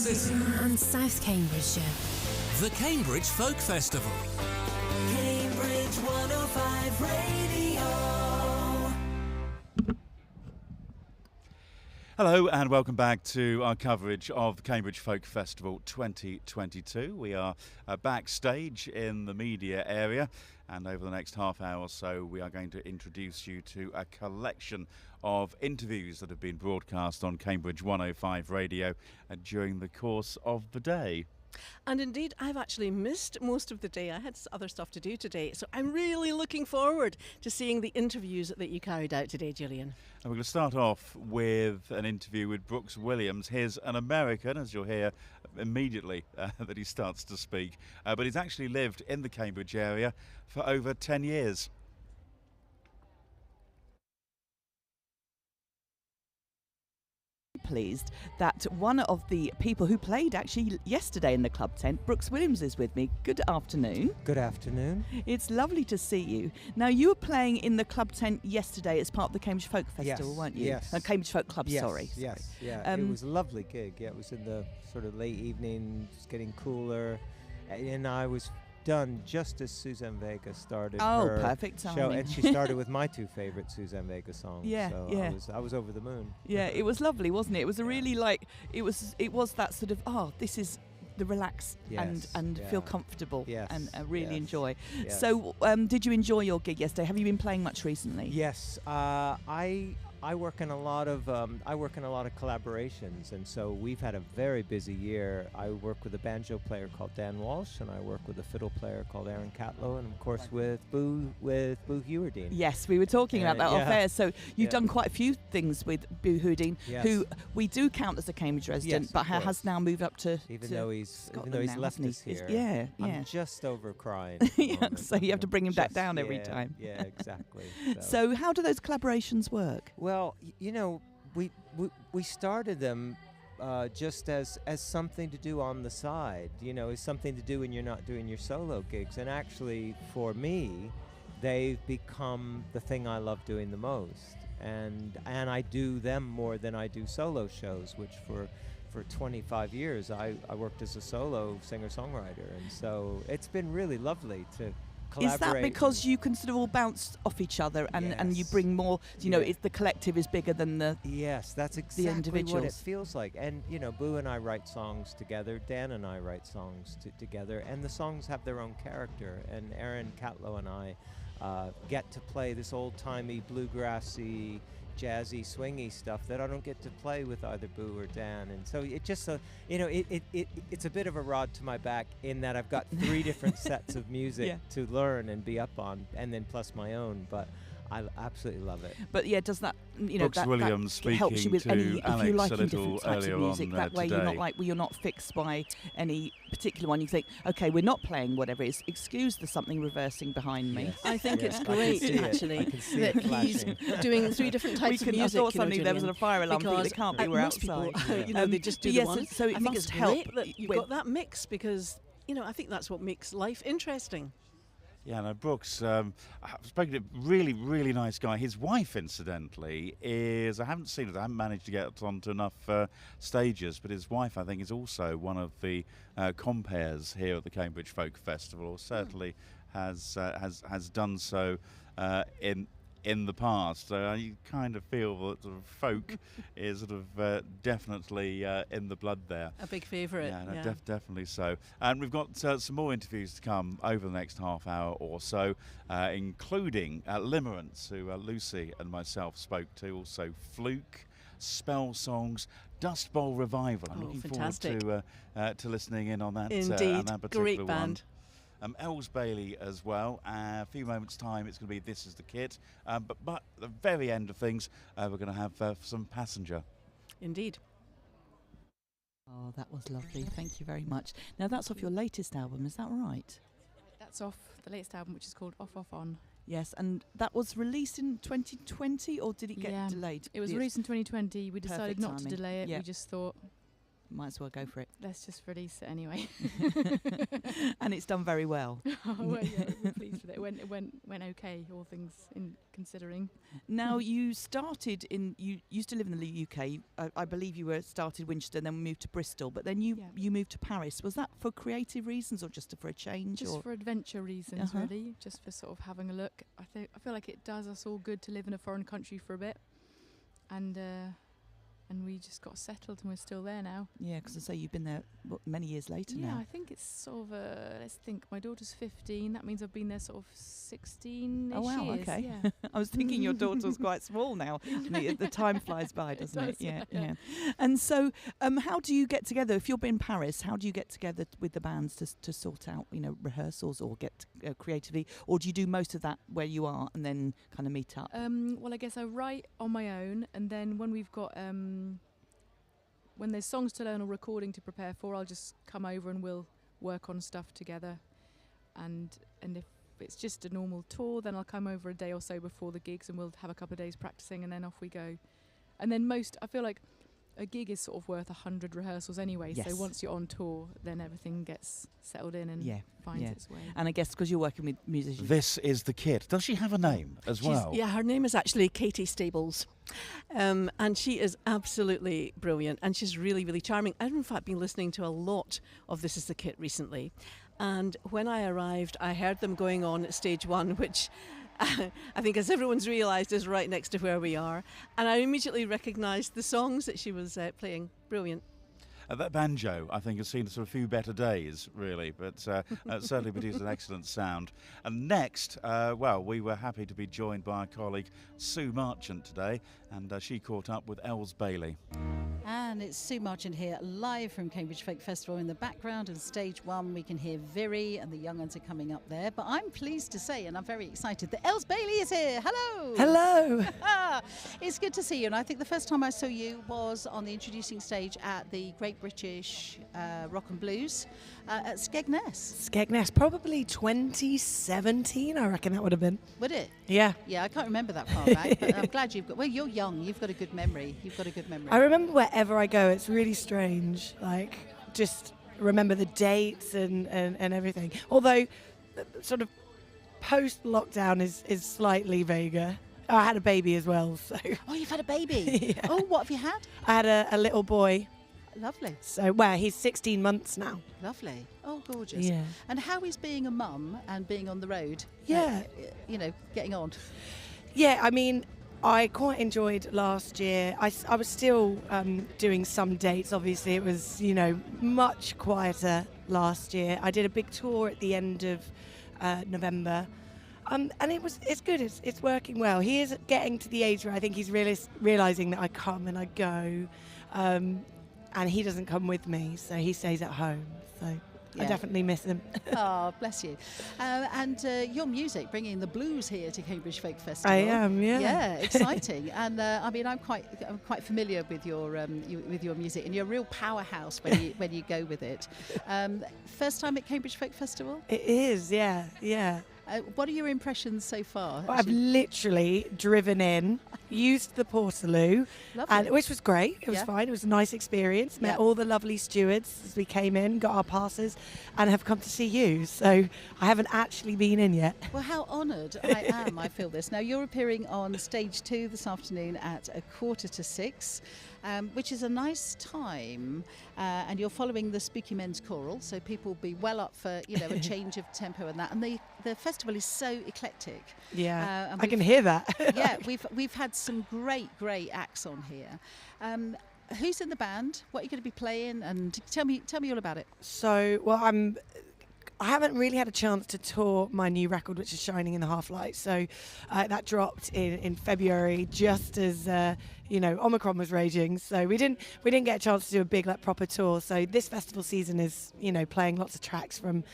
City and South Cambridgeshire. The Cambridge Folk Festival. Cambridge 105 Radio. Hello and welcome back to our coverage of the Cambridge Folk Festival 2022. We are backstage in the media area, and over the next half hour or so we are going to introduce you to a collection of interviews that have been broadcast on Cambridge 105 Radio during the course of the day. And indeed, I've actually missed most of the day. I had other stuff to do today. So I'm really looking forward to seeing the interviews that you carried out today, Gillian. And we're going to start off with an interview with Brooks Williams. He's an American, as you'll hear immediately that he starts to speak. But he's actually lived in the Cambridge area for over 10 years. Pleased that one of the people who played actually yesterday in the club tent, Brooks Williams, is with me. Good afternoon. Good afternoon. It's lovely to see you. Now, you were playing in the club tent yesterday as part of the Cambridge Folk Festival, Yes, weren't you? yes. Cambridge Folk Club, Yes, sorry. yes, yeah. It was a lovely gig. Yeah, it was in the sort of late evening, just getting cooler, and I was done just as Suzanne Vega started her perfect show, timing. and she started with my two favorite Suzanne Vega songs. Yeah, so yeah. I was over the moon. Yeah, it was lovely, wasn't it? It was a really it was that sort of, this is the relax Yes, and yeah. feel comfortable Yes, and really yes, enjoy. yes. So, did you enjoy your gig yesterday? Have you been playing much recently? Yes, I work in a lot of collaborations, and so we've had a very busy year. I work with a banjo player called Dan Walsh, and I work with a fiddle player called Aaron Catlow, and of course with Boo Hewardine. Yes, we were talking about that off air. So you've done quite a few things with Boo Hewardine, Yes. who we do count as a Cambridge resident, Yes, but of course. has now moved up to Even to though he's Scotland now, left hasn't us he? here. Yeah. I'm just over crying. Yeah, so you have to bring him back down every time. Yeah, exactly. So how do those collaborations work? Well, we started them just as something to do on the side. As something to do when you're not doing your solo gigs. And actually, for me, they've become the thing I love doing the most. And I do them more than I do solo shows, which for 25 years I worked as a solo singer-songwriter. And so it's been really lovely to collaborate. Is that because you can sort of all bounce off each other and you bring more, it's the collective is bigger than the Yes, that's exactly the individuals. what it feels like. And, Boo and I write songs together, Dan and I write songs together, and the songs have their own character. And Aaron Catlow and I get to play this old-timey, bluegrassy, jazzy, swingy stuff that I don't get to play with either Boo or Dan. And so it just, it's a bit of a rod to my back in that I've got 3 different sets of music to learn and be up on, and then plus my own. But I absolutely love it. But does that Brooks Williams that helps you with speaking any, to if you Alex like a in different little types of earlier music, on that way today. you're not fixed by any particular one. You think, okay, we're not playing whatever it is. Excuse the something reversing behind me. Yes. I think it's I can great, see it. actually, I can see that it he's flashing. doing 3 different types of music. I thought suddenly there was Gillian, a fire alarm. because It can't be. We're most outside. people, they just do the yes, one. so it I think must it's help great that you've with- got that mix because, I think that's what makes life interesting. Yeah, no, Brooks, I've spoken to a really, really nice guy. His wife, incidentally, I haven't seen it, I haven't managed to get onto enough stages, but his wife, I think, is also one of the compares here at the Cambridge Folk Festival, or certainly has done so in the past. So you kind of feel that sort of folk is sort of definitely in the blood there. A big favourite. Yeah, no, definitely so. And we've got some more interviews to come over the next half hour or so, including Limerence, who Lucy and myself spoke to, also Flook, Spell Songs, Dustbowl Revival. I'm looking fantastic. forward to listening in on that. Indeed, on that particular great band. One. Elles Bailey as well. A few moments' time, it's going to be This Is the Kit. But at the very end of things, we're going to have some Passenger. Indeed. Oh, that was lovely. Thank you very much. Now, that's off your latest album, is that right? That's off the latest album, which is called Off, Off, On. Yes, and that was released in 2020, or did it get delayed? It was released in 2020. We decided not to timing. delay it. Yeah. We just thought, Might as well go for it. let's just release it anyway. And it's done very well. Oh, well, yeah, we're pleased with it. It went okay, all things in considering. Now, you used to live in the UK. I believe you started Winchester, then moved to Bristol, but then you moved to Paris. Was that for creative reasons or just for a change? Just for adventure reasons, really. Just for sort of having a look. I feel like it does us all good to live in a foreign country for a bit, and we just got settled and we're still there now. Yeah, because I say you've been there many years later now. Yeah, I think it's sort of, let's think, my daughter's 15. That means I've been there sort of 16-ish Oh, wow, years. okay. Yeah. I was thinking your daughter was quite small now. The time flies by, doesn't it? does, Yeah. And so how do you get together? If you're in Paris, how do you get together with the bands to sort out, rehearsals or get creatively? Or do you do most of that where you are and then kind of meet up? Well, I guess I write on my own, and then when we've got... when there's songs to learn or recording to prepare for, I'll just come over and we'll work on stuff together. And if it's just a normal tour, then I'll come over a day or so before the gigs and we'll have a couple of days practicing and then off we go. And then I feel like a gig is sort of worth 100 rehearsals anyway. Yes. So once you're on tour, then everything gets settled in and finds its way. And I guess because you're working with musicians. This is the Kit. Does she have a name as well? Yeah, her name is actually Katie Stables. And she is absolutely brilliant and she's really, really charming. I've in fact been listening to a lot of This Is the Kit recently. And when I arrived, I heard them going on at stage 1, which I think, as everyone's realised, is right next to where we are. And I immediately recognised the songs that she was playing. Brilliant. That banjo, I think, has seen sort of a few better days, really, but certainly produced an excellent sound. And next, we were happy to be joined by our colleague Sue Marchant today, and she caught up with Elles Bailey. And it's Sue Marchant here, live from Cambridge Folk Festival. In the background and stage 1, we can hear Viri, and the young ones are coming up there. But I'm pleased to say, and I'm very excited, that Elles Bailey is here. Hello! Hello! It's good to see you, and I think the first time I saw you was on the introducing stage at the Great British Rock and Blues at Skegness. Skegness, probably 2017, I reckon that would have been. Would it? Yeah. Yeah, I can't remember that far back, but I'm glad you're young, you've got a good memory. I remember wherever I go, it's really strange, like, just remember the dates and everything. Although, sort of post-lockdown is slightly vaguer. I had a baby as well, so... Oh, you've had a baby? Yeah. Oh, what have you had? I had a little boy. Lovely. So, he's 16 months now. Lovely. Oh, gorgeous. Yeah. And how is being a mum and being on the road? Yeah. Getting on? Yeah, I mean, I quite enjoyed last year. I was still doing some dates. Obviously, it was, much quieter last year. I did a big tour at the end of November. And it's good. It's working well. He is getting to the age where I think he's realising that I come and I go. And he doesn't come with me, so he stays at home. So I definitely miss him. Oh, bless you. And your music, bringing the blues here to Cambridge Folk Festival. I am, yeah. Yeah, exciting. And I'm quite familiar with your music, and you're a real powerhouse when you go with it. First time at Cambridge Folk Festival? It is, yeah. What are your impressions so far? Well, I've literally driven in, used the Portaloo, which was great. It was fine. It was a nice experience. Met all the lovely stewards as we came in, got our passes, and have come to see you. So I haven't actually been in yet. Well, how honoured I am. I feel this. Now, you're appearing on stage 2 this afternoon at 5:45. Which is a nice time, and you're following the Spooky Men's Choral, so people will be well up for a change of tempo and that. And the festival is so eclectic. Yeah, I can hear that. Yeah, we've had some great acts on here. Who's in the band? What are you going to be playing? And tell me all about it. So, I haven't really had a chance to tour my new record, which is Shining in the Half Light. So that dropped in February, just as Omicron was raging. So we didn't get a chance to do a big proper tour. So this festival season is playing lots of tracks from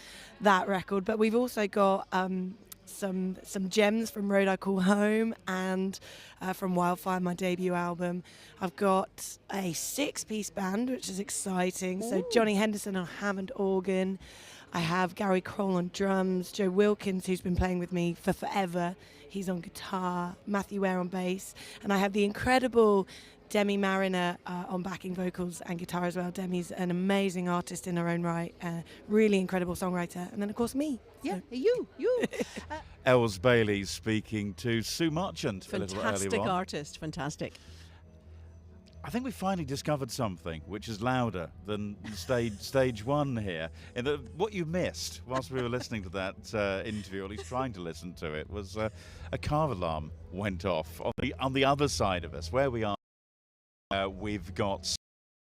that record. But we've also got some gems from Road I Call Home and from Wildfire, my debut album. I've got a 6-piece band, which is exciting. Ooh. So Johnny Henderson on Hammond organ. I have Gary Kroll on drums, Joe Wilkins, who's been playing with me for forever. He's on guitar, Matthew Ware on bass. And I have the incredible Demi Mariner on backing vocals and guitar as well. Demi's an amazing artist in her own right, really incredible songwriter. And then, of course, me. Yeah, So. you. Elles Bailey speaking to Sue Marchant a little Fantastic earlier on. artist, fantastic. I think we finally discovered something which is louder than stage one here. And what you missed whilst we were listening to that interview, or at least trying to listen to it, was a car alarm went off on the other side of us. Where we are, we've got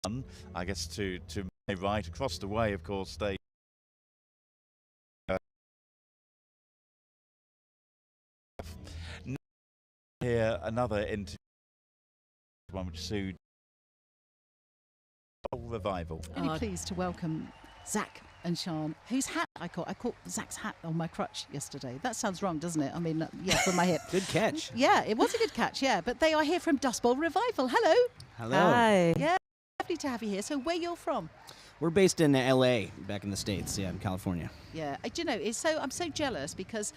sun, I guess, to my right, across the way, of course, stage. Here, another interview. One which sued Revival. Really pleased to welcome Zach and Sean, whose hat I caught Zach's hat on my crutch yesterday. That sounds wrong, doesn't it? I mean, yeah, from my hip. Good catch. Yeah, it was a good catch, yeah. But they are here from Dustbowl Revival. Hello. Hello. Hi. Yeah, lovely to have you here. So where you're from? We're based in LA, back in the States, in California. Yeah, do you know, I'm so jealous because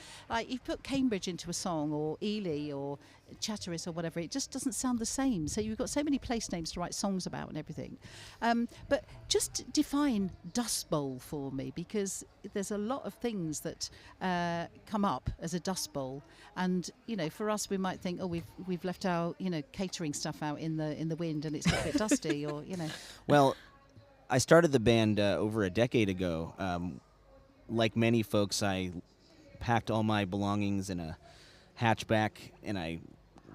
you put Cambridge into a song, or Ely, or Chatteris, or whatever, it just doesn't sound the same. So you've got so many place names to write songs about and everything. But just define Dust Bowl for me, because there's a lot of things that come up as a Dust Bowl, and for us we might think, oh, we've left our catering stuff out in the wind and it's got a bit dusty, or Well, I started the band over a decade ago. Like many folks, I packed all my belongings in a hatchback, and I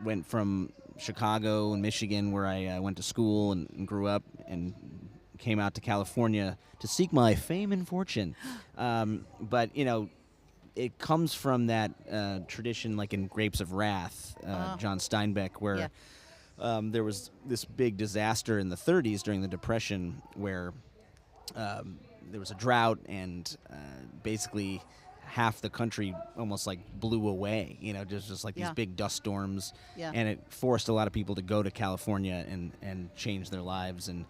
went from Chicago and Michigan, where I went to school and grew up, and came out to California to seek my fame and fortune. But it comes from that tradition, like in Grapes of Wrath, John Steinbeck, where there was this big disaster in the 30s during the Depression, where there was a drought, and basically half the country almost like blew away, just like these big dust storms. Yeah. And it forced a lot of people to go to California and change their lives. And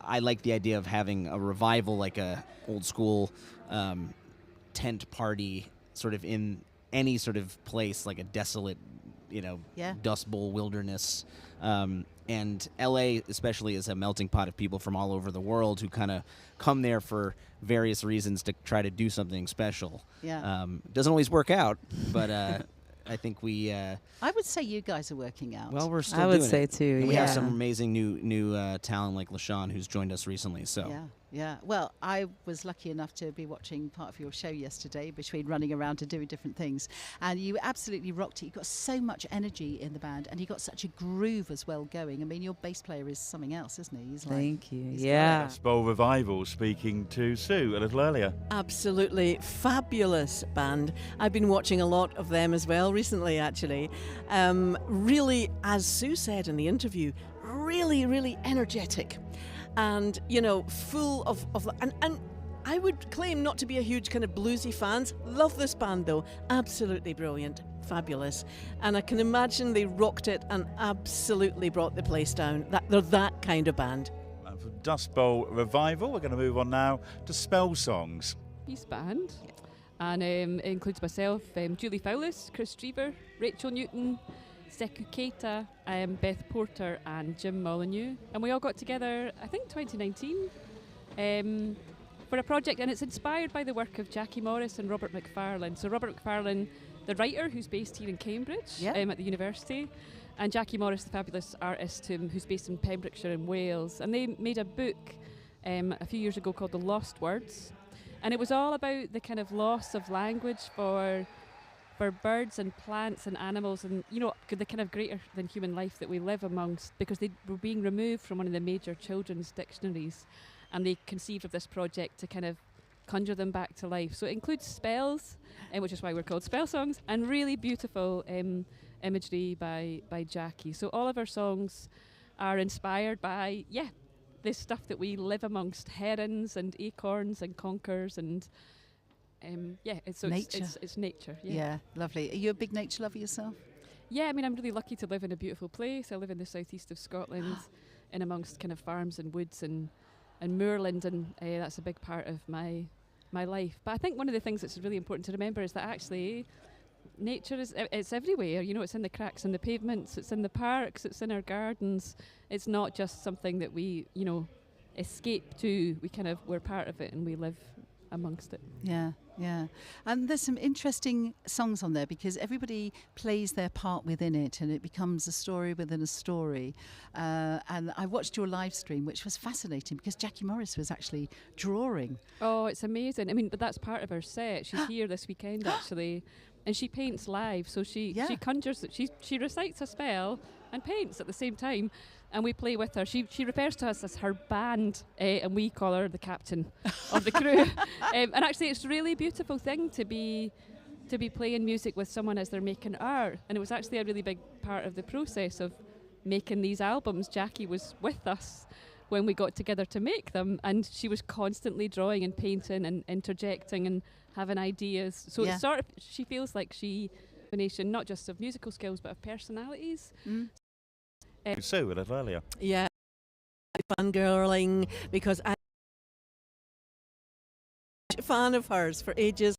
I like the idea of having a revival, like a old school tent party, sort of in any sort of place, like a desolate, Dust Bowl wilderness. And LA especially is a melting pot of people from all over the world who kind of come there for various reasons to try to do something special. Yeah. Doesn't always work out, but I think we... I would say you guys are working out. Well, we're still I doing would say it. too, And we yeah. have some amazing new talent like LaShawn, who's joined us recently. So Yeah. Well, I was lucky enough to be watching part of your show yesterday, between running around and doing different things, and you absolutely rocked it. You got so much energy in the band, and you got such a groove as well going. I mean, your bass player is something else, isn't he? Thank you. he's Yeah. Dustbowl Revival speaking to Sue a little earlier. Absolutely fabulous band. I've been watching a lot of them as well recently, actually. Really, as Sue said in the interview, really, really energetic. And, full of and I would claim not to be a huge kind of bluesy fans. Love this band, though. Absolutely brilliant. Fabulous. And I can imagine they rocked it and absolutely brought the place down. They're that kind of band. And from Dustbowl Revival, we're going to move on now to Spell Songs. Peace band, and it includes myself, Julie Fowlis, Chris Streever, Rachel Newton, Seku Keita, Beth Porter and Jim Molyneux, and we all got together, I think 2019, for a project, and it's inspired by the work of Jackie Morris and Robert McFarlane. So Robert McFarlane, the writer, who's based here in Cambridge at the university, and Jackie Morris, the fabulous artist who's based in Pembrokeshire in Wales, and they made a book a few years ago called The Lost Words, and it was all about the kind of loss of language for birds and plants and animals, and the kind of greater than human life that we live amongst, because they were being removed from one of the major children's dictionaries, and they conceived of this project to kind of conjure them back to life. So it includes spells, which is why we're called Spell Songs, and really beautiful imagery by Jackie. So all of our songs are inspired by this stuff that we live amongst, herons and acorns and conkers and it's nature. It's nature. Yeah, lovely. Are you a big nature lover yourself? Yeah, I mean, I'm really lucky to live in a beautiful place. I live in the southeast of Scotland, in amongst kind of farms and woods and moorland, and that's a big part of my life. But I think one of the things that's really important to remember is that actually nature is it's everywhere. You know, it's in the cracks in the pavements, it's in the parks, it's in our gardens. It's not just something that we, you know, escape to. We're part of it and we live amongst it. Yeah, yeah. And there's some interesting songs on there because everybody plays their part within it and it becomes a story within a story. And I watched your live stream, which was fascinating because Jackie Morris was actually drawing. Oh, it's amazing. I mean, but that's part of her set. She's here this weekend, actually. And she paints live, so she conjures, she recites a spell and paints at the same time. And we play with her. She refers to us as her band, and we call her the captain of the crew. And actually, it's a really beautiful thing to be playing music with someone as they're making art. And it was actually a really big part of the process of making these albums. Jackie was with us when we got together to make them, and she was constantly drawing and painting and interjecting and having ideas. So it's sort of, she feels like she combination not just of musical skills but of personalities. Sue with it earlier. Yeah, fangirling because I'm a fan of hers for ages.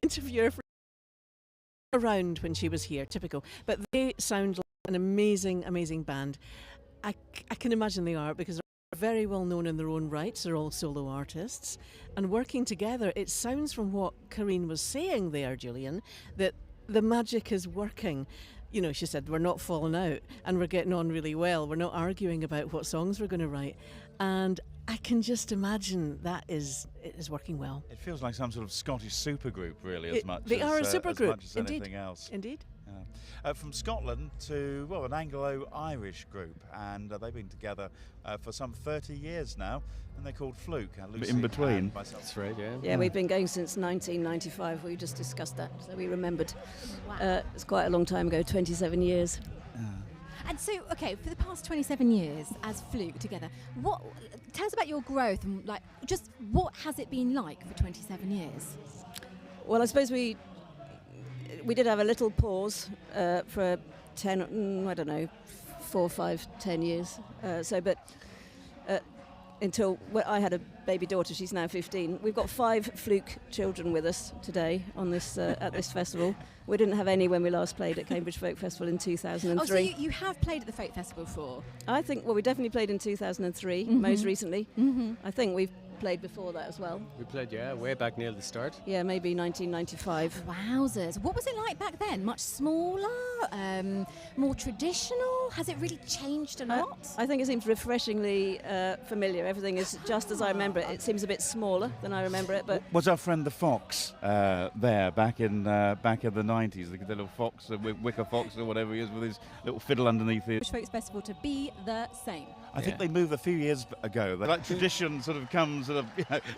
Interview her around when she was here, typical. But they sound like an amazing, amazing band. I can imagine they are because they're very well known in their own rights. They're all solo artists. And working together, it sounds from what Karine was saying there, Julian, that the magic is working. You know, she said, we're not falling out and we're getting on really well. We're not arguing about what songs we're going to write. And I can just imagine it is working well. It feels like some sort of Scottish supergroup, really, as much they are a supergroup, as much as indeed. anything else. Indeed. From Scotland to, well, an Anglo-Irish group, and they've been together for some 30 years now, and they're called Flook. In between. That's right, yeah. Yeah, we've been going since 1995. We just discussed that, so we remembered. Wow. It's quite a long time ago, 27 years. And so, okay, for the past 27 years as Flook together, tell us about your growth and like just what has it been like for 27 years? Well, I suppose we did have a little pause for 10, I don't know, 4, 5, 10 years. Until I had a baby daughter, she's now 15. We've got 5 Flook children with us today on this at this festival. We didn't have any when we last played at Cambridge Folk Festival in 2003. Oh, so you have played at the Folk Festival before? I think, well, we definitely played in 2003, most recently. I think we've played before that as well. We played, way back near the start. Yeah, maybe 1995. Wowzers. What was it like back then? Much smaller? More traditional? Has it really changed a lot? I think it seems refreshingly familiar. Everything is just as I remember it. It seems a bit smaller than I remember it, but... Was our friend the Fox there back in the 90s? The little fox, wicker fox or whatever he is with his little fiddle underneath it. Folk Festival to be the same. I think they moved a few years ago. That tradition sort of comes,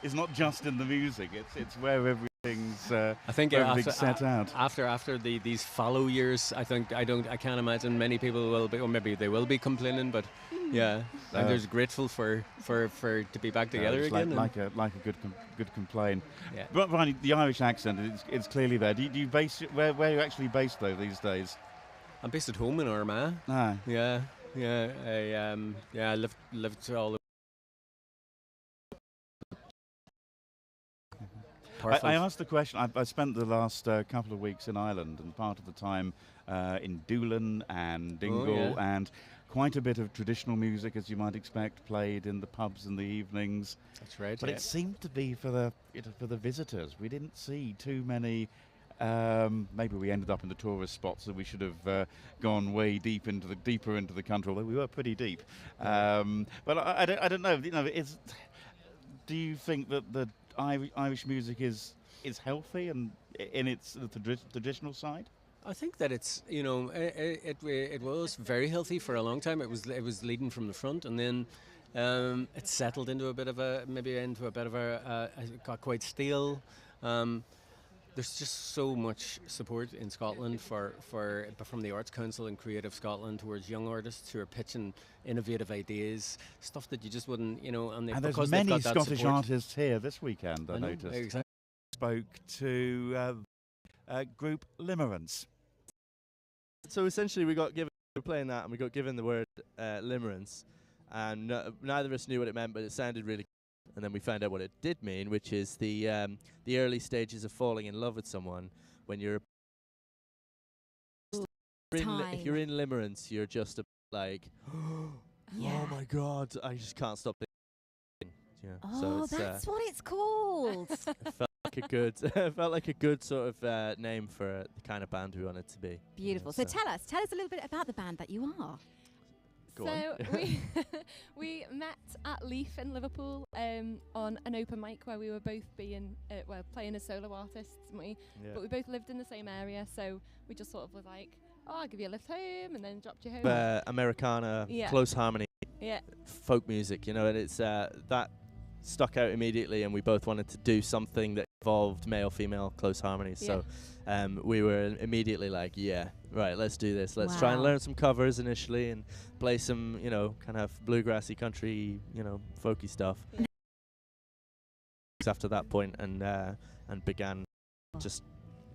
it's not just in the music. It's where everything's. I think everything's set out. After these fallow years, I can't imagine many people will be, or maybe they will be complaining. But yeah, I'm just grateful for to be back together again. Like a good complaint. Yeah. But Brian, the Irish accent, it's clearly there. Do you base it, where are you actually based though these days? I'm based at home in Armagh. Yeah. I lived all the. I asked the question. I spent the last couple of weeks in Ireland, and part of the time in Doolin and Dingle, and quite a bit of traditional music, as you might expect, played in the pubs in the evenings. That's right. But it seemed to be for the visitors. We didn't see too many. Maybe we ended up in the tourist spots, so we should have gone way deeper into the country, although we were pretty deep. But I don't know. Do you think that the Irish music is healthy and in its traditional side? I think that it's it was very healthy for a long time. It was leading from the front, and then it settled into a bit of a it got quite stale. There's just so much support in Scotland from the Arts Council and Creative Scotland towards young artists who are pitching innovative ideas, stuff that you just wouldn't, and there's many Scottish artists here this weekend, I noticed. Exactly. Spoke to group Limerence. So essentially we were playing that and we got given the word Limerence, and neither of us knew what it meant, but it sounded really cool. And then we found out what it did mean, which is the early stages of falling in love with someone, when you're if you're in Limerence, you're just like, oh my God, I just can't stop thinking. Yeah. Oh, so that's what it's called. it felt like a good, felt like a good sort of name for the kind of band we wanted to be. Beautiful. So tell us a little bit about the band that you are. We met at Leaf in Liverpool on an open mic where we were both playing as solo artists, didn't we? Yeah. But we both lived in the same area, so we just sort of was like, oh, I'll give you a lift home, and then dropped you home. Americana, close harmony, folk music, you know, and it's that stuck out immediately, and we both wanted to do something that involved male-female close harmonies. So we were immediately like, yeah, right, let's do this. Let's try and learn some covers initially and play some, you know, kind of bluegrassy, country, you know, folky stuff. After that point, and began just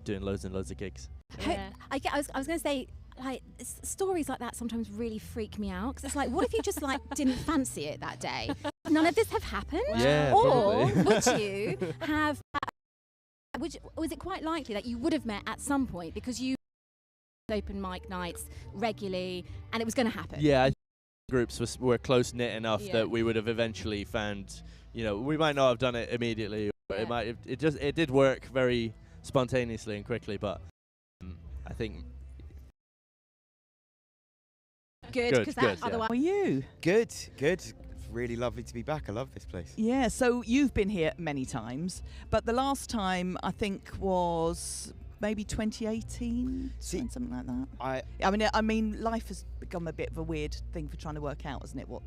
doing loads and loads of gigs. I was going to say, like, stories like that sometimes really freak me out, because it's like, what if you just like didn't fancy it that day? None of this have happened. Yeah, or probably. would you have? Was it quite likely that you would have met at some point because you open mic nights regularly, and it was going to happen? Yeah, I think groups were close knit enough that we would have eventually found. You know, we might not have done it immediately, but it did work very spontaneously and quickly. But I think. Good, because otherwise. How are you? Good. It's really lovely to be back. I love this place. Yeah, so you've been here many times, but the last time I think was maybe 2018, something like that. I mean, life has become a bit of a weird thing for trying to work out, hasn't it? What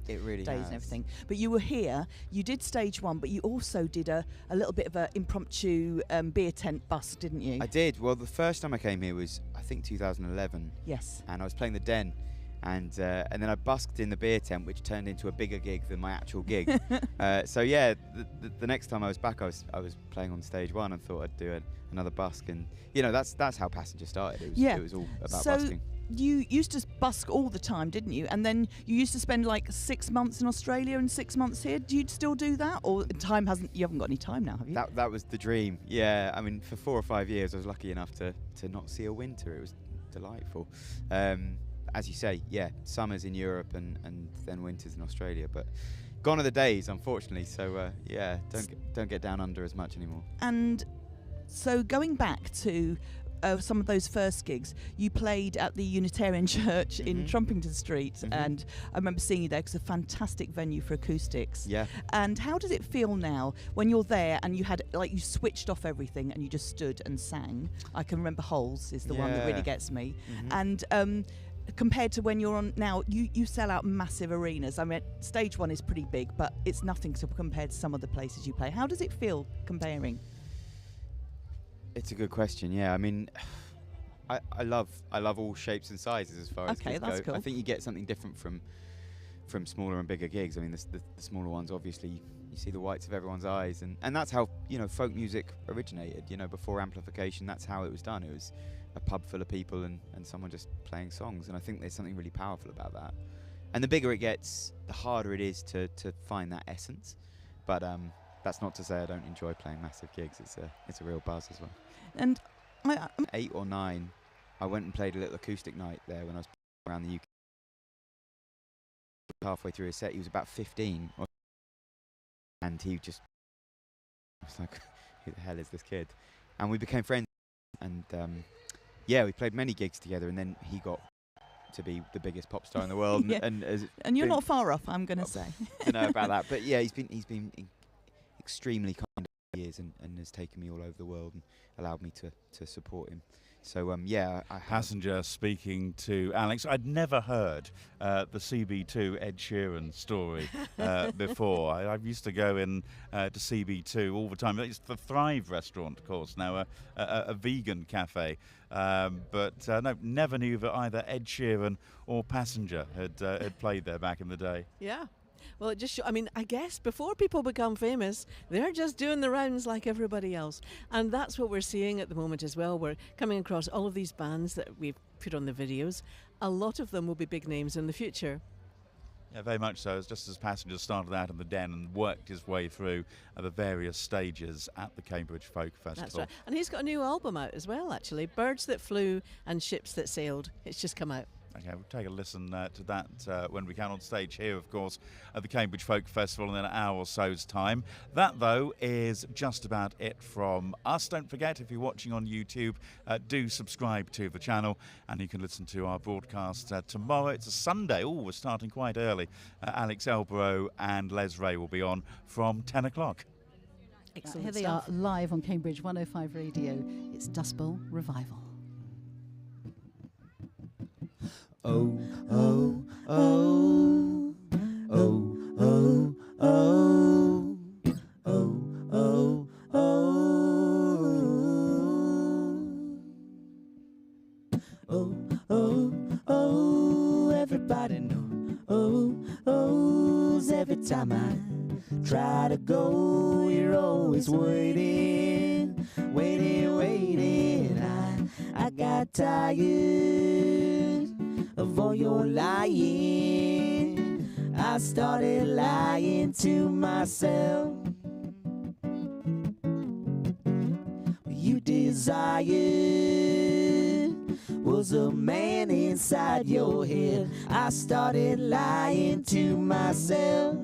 it really days has. and everything. But you were here. You did stage one, but you also did a little bit of an impromptu beer tent busk, didn't you? I did. Well, the first time I came here was I think 2011. Yes. And I was playing the Den. And then I busked in the beer tent, which turned into a bigger gig than my actual gig. So yeah, the next time I was back, I was playing on stage one and thought I'd do another busk, and you know that's how Passenger started. It was all about busking. You used to busk all the time, didn't you? And then you used to spend like 6 months in Australia and 6 months here. Do you still do that, or you haven't got any time now, have you? That was the dream. Yeah, I mean, for 4 or 5 years, I was lucky enough to not see a winter. It was delightful. As you say, yeah, summers in Europe and then winters in Australia, but gone are the days, unfortunately. So yeah, don't get down under as much anymore. And so going back to some of those first gigs, you played at the Unitarian Church in Trumpington Street, and I remember seeing you there because it's a fantastic venue for acoustics. Yeah. And how does it feel now when you're there and you you switched off everything and you just stood and sang? I can remember Holes is the one that really gets me, and compared to when you're on now, you sell out massive arenas. I mean, stage one is pretty big, but it's nothing compared to some of the places you play. How does it feel comparing? It's a good question. Yeah, I mean, I love all shapes and sizes as far as gigs that's go. cool. I think you get something different from smaller and bigger gigs. I mean, the smaller ones, obviously, you see the whites of everyone's eyes, and that's how folk music originated. Before amplification, that's how it was done. It was a pub full of people and someone just playing songs, and I think there's something really powerful about that. And the bigger it gets, the harder it is to find that essence. But that's not to say I don't enjoy playing massive gigs. It's a real buzz as well. And 8 or 9, I went and played a little acoustic night there when I was around the UK. Halfway through his set, he was about 15, and he just was like, "Who the hell is this kid?" And we became friends, and yeah, we played many gigs together, and then he got to be the biggest pop star in the world. Yeah. And you're not far off, I'm going to say. I don't know about that, but yeah, he's been extremely kind over the years and has taken me all over the world and allowed me to support him. So yeah, I Passenger speaking to Alex. I'd never heard the CB2 Ed Sheeran story before. I used to go in to CB2 all the time. It's the Thrive restaurant, of course, now a vegan cafe. But no, never knew that either Ed Sheeran or Passenger had played there back in the day. Yeah. Well, it just I mean, I guess before people become famous, they're just doing the rounds like everybody else. And that's what we're seeing at the moment as well. We're coming across all of these bands that we've put on the videos. A lot of them will be big names in the future. Yeah, very much so. It's just as Passenger started out in the den and worked his way through the various stages at the Cambridge Folk Festival. That's right. And he's got a new album out as well, actually. Birds That Flew and Ships That Sailed. It's just come out. Okay, we'll take a listen to that when we can on stage here, of course, at the Cambridge Folk Festival in an hour or so's time. That, though, is just about it from us. Don't forget, if you're watching on YouTube, do subscribe to the channel, and you can listen to our broadcast tomorrow. It's a Sunday. Oh, we're starting quite early. Alex Elborough and Les Ray will be on from 10 o'clock. Here they are live on Cambridge 105 Radio. It's Dustbowl Revival. Oh, oh, oh, oh, oh, oh, oh, oh, oh, oh, oh, everybody know, oh's every time I try to go, you're always waiting, waiting, waiting. I got tired of all your lying. I started lying to myself. You desired was a man inside your head. I started lying to myself.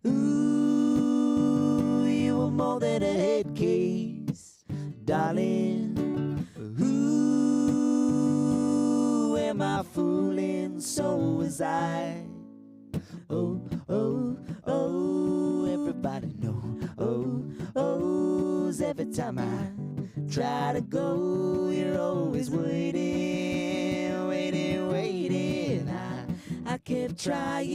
Ooh, you were more than a head case, darling. Am I fooling? So was I. Oh, oh, oh, everybody know. Oh's every time I try to go, you're always waiting, waiting, waiting. I kept trying,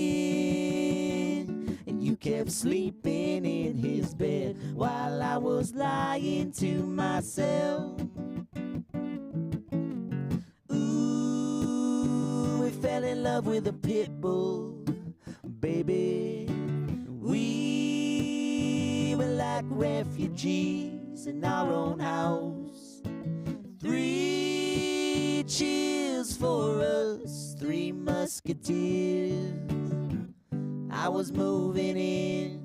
and you kept sleeping in his bed while I was lying to myself. Fell in love with a pit bull, baby. We were like refugees in our own house. 3 cheers for us, 3 musketeers. I was moving in,